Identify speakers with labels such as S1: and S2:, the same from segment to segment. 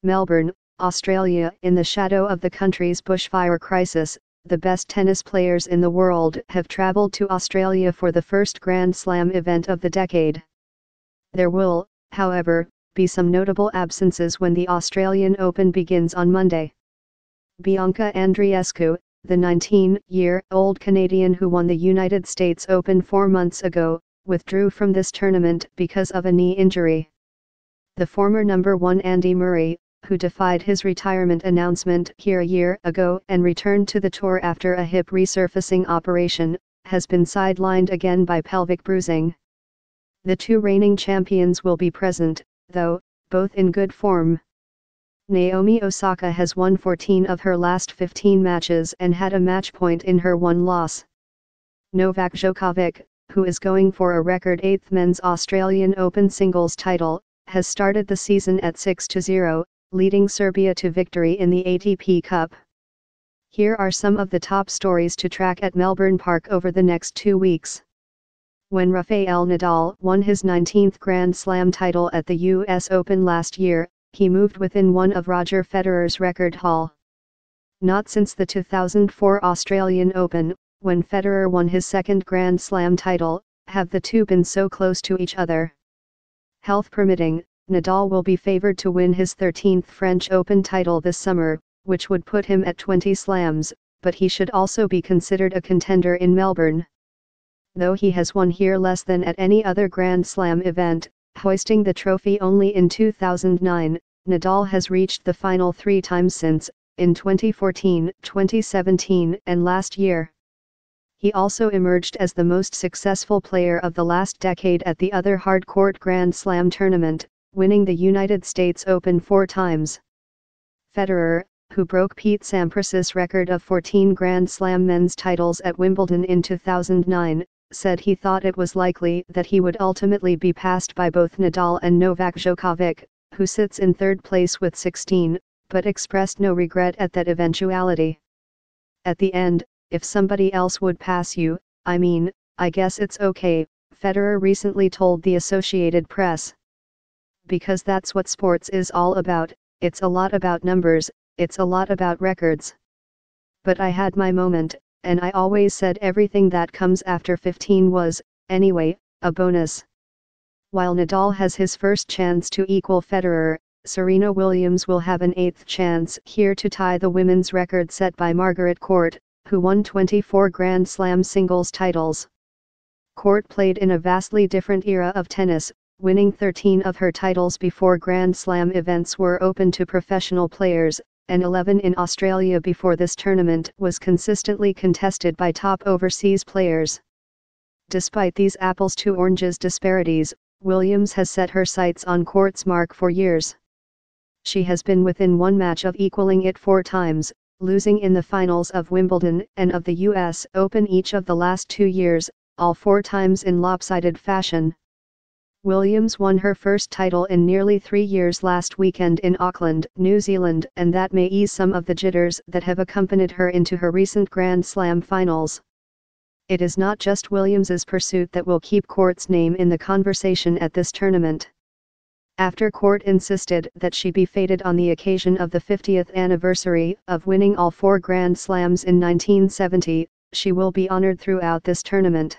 S1: Melbourne, Australia. In the shadow of the country's bushfire crisis, the best tennis players in the world have travelled to Australia for the first Grand Slam event of the decade. There will, however, be some notable absences when the Australian Open begins on Monday. Bianca Andreescu, the 19-year-old Canadian who won the United States Open 4 months ago, withdrew from this tournament because of a knee injury. The former number 1 Andy Murray, who defied his retirement announcement here a year ago and returned to the tour after a hip resurfacing operation, has been sidelined again by pelvic bruising. The 2 reigning champions will be present, though, both in good form. Naomi Osaka has won 14 of her last 15 matches and had a match point in her 1 loss. Novak Djokovic, who is going for a record 8th men's Australian Open singles title, has started the season at 6-0, leading Serbia to victory in the ATP Cup. Here are some of the top stories to track at Melbourne Park over the next 2 weeks. When Rafael Nadal won his 19th Grand Slam title at the US Open last year, he moved within 1 of Roger Federer's record haul. Not since the 2004 Australian Open, when Federer won his 2nd Grand Slam title, have the two been so close to each other. Health permitting, Nadal will be favoured to win his 13th French Open title this summer, which would put him at 20 slams, but he should also be considered a contender in Melbourne. Though he has won here less than at any other Grand Slam event, hoisting the trophy only in 2009, Nadal has reached the final 3 times since, in 2014, 2017 and last year. He also emerged as the most successful player of the last decade at the other hard-court Grand Slam tournament, winning the United States Open 4 times. Federer, who broke Pete Sampras's record of 14 Grand Slam men's titles at Wimbledon in 2009, said he thought it was likely that he would ultimately be passed by both Nadal and Novak Djokovic, who sits in 3rd place with 16, but expressed no regret at that eventuality. At the end, if somebody else would pass you, I guess it's okay, Federer recently told the Associated Press. Because that's what sports is all about, it's a lot about numbers, it's a lot about records. But I had my moment, and I always said everything that comes after 15 was, anyway, a bonus. While Nadal has his first chance to equal Federer, Serena Williams will have an 8th chance here to tie the women's record set by Margaret Court, who won 24 Grand Slam singles titles. Court played in a vastly different era of tennis, winning 13 of her titles before Grand Slam events were open to professional players, and 11 in Australia before this tournament was consistently contested by top overseas players. Despite these apples to oranges disparities, Williams has set her sights on Court's mark for years. She has been within 1 match of equaling it 4 times, losing in the finals of Wimbledon and of the US Open each of the last 2 years, all 4 times in lopsided fashion. Williams won her first title in nearly 3 years last weekend in Auckland, New Zealand, and that may ease some of the jitters that have accompanied her into her recent Grand Slam finals. It is not just Williams's pursuit that will keep Court's name in the conversation at this tournament. After Court insisted that she be feted on the occasion of the 50th anniversary of winning all 4 Grand Slams in 1970, she will be honored throughout this tournament.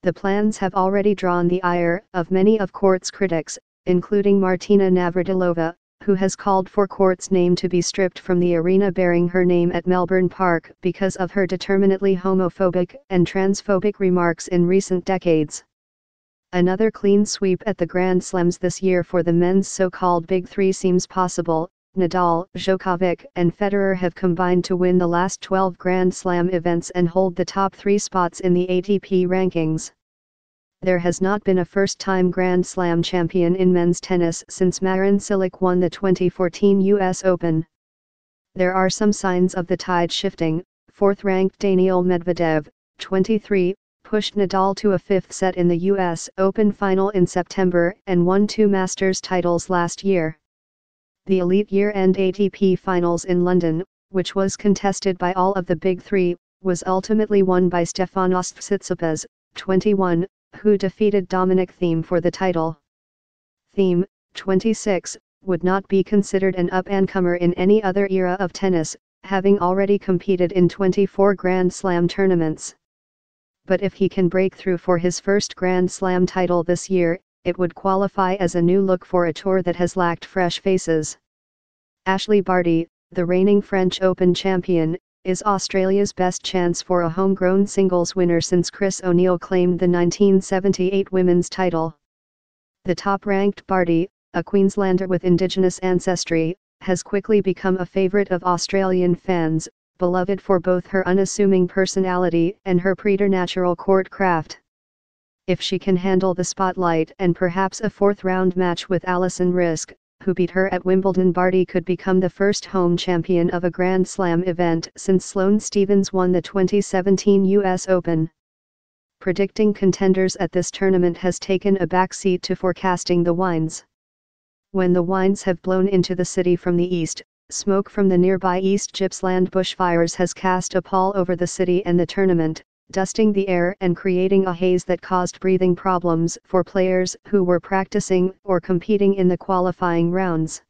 S1: The plans have already drawn the ire of many of Court's critics, including Martina Navratilova, who has called for Court's name to be stripped from the arena bearing her name at Melbourne Park because of her determinedly homophobic and transphobic remarks in recent decades. Another clean sweep at the Grand Slams this year for the men's so-called Big Three seems possible. Nadal, Djokovic and Federer have combined to win the last 12 Grand Slam events and hold the top 3 spots in the ATP rankings. There has not been a first-time Grand Slam champion in men's tennis since Marin Cilic won the 2014 US Open. There are some signs of the tide shifting. 4th-ranked Daniil Medvedev, 23, pushed Nadal to a 5th set in the US Open final in September and won 2 Masters titles last year. The elite year-end ATP Finals in London, which was contested by all of the Big Three, was ultimately won by Stefanos Tsitsipas, 21, who defeated Dominic Thiem for the title. Thiem, 26, would not be considered an up-and-comer in any other era of tennis, having already competed in 24 Grand Slam tournaments. But if he can break through for his first Grand Slam title this year, it would qualify as a new look for a tour that has lacked fresh faces. Ashleigh Barty, the reigning French Open champion, is Australia's best chance for a homegrown singles winner since Chris O'Neill claimed the 1978 women's title. The top-ranked Barty, a Queenslander with Indigenous ancestry, has quickly become a favourite of Australian fans, beloved for both her unassuming personality and her preternatural court craft. If she can handle the spotlight and perhaps a fourth-round match with Alison Riske, who beat her at Wimbledon, Barty could become the first home champion of a Grand Slam event since Sloane Stephens won the 2017 US Open. Predicting contenders at this tournament has taken a backseat to forecasting the winds. When the winds have blown into the city from the east, smoke from the nearby East Gippsland bushfires has cast a pall over the city and the tournament, dusting the air and creating a haze that caused breathing problems for players who were practicing or competing in the qualifying rounds.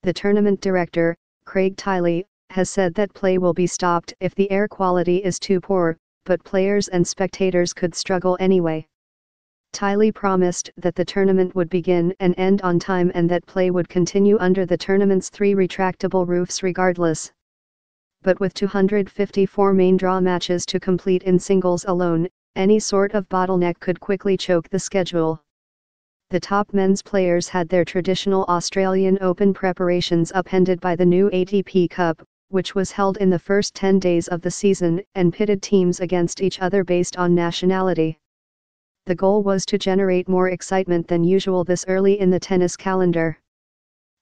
S1: The tournament director, Craig Tiley, has said that play will be stopped if the air quality is too poor, but players and spectators could struggle anyway. Tiley promised that the tournament would begin and end on time and that play would continue under the tournament's 3 retractable roofs regardless. But with 254 main draw matches to complete in singles alone, any sort of bottleneck could quickly choke the schedule. The top men's players had their traditional Australian Open preparations upended by the new ATP Cup, which was held in the first 10 days of the season and pitted teams against each other based on nationality. The goal was to generate more excitement than usual this early in the tennis calendar.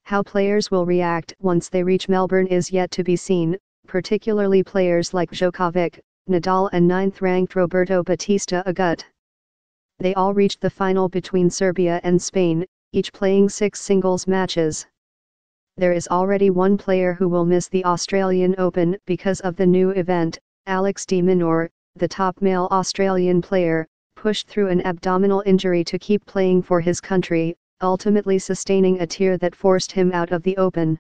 S1: How players will react once they reach Melbourne is yet to be seen, particularly players like Djokovic, Nadal and 9th-ranked Roberto Bautista Agut. They all reached the final between Serbia and Spain, each playing 6 singles matches. There is already one player who will miss the Australian Open because of the new event. Alex de Minaur, the top male Australian player, pushed through an abdominal injury to keep playing for his country, ultimately sustaining a tear that forced him out of the Open.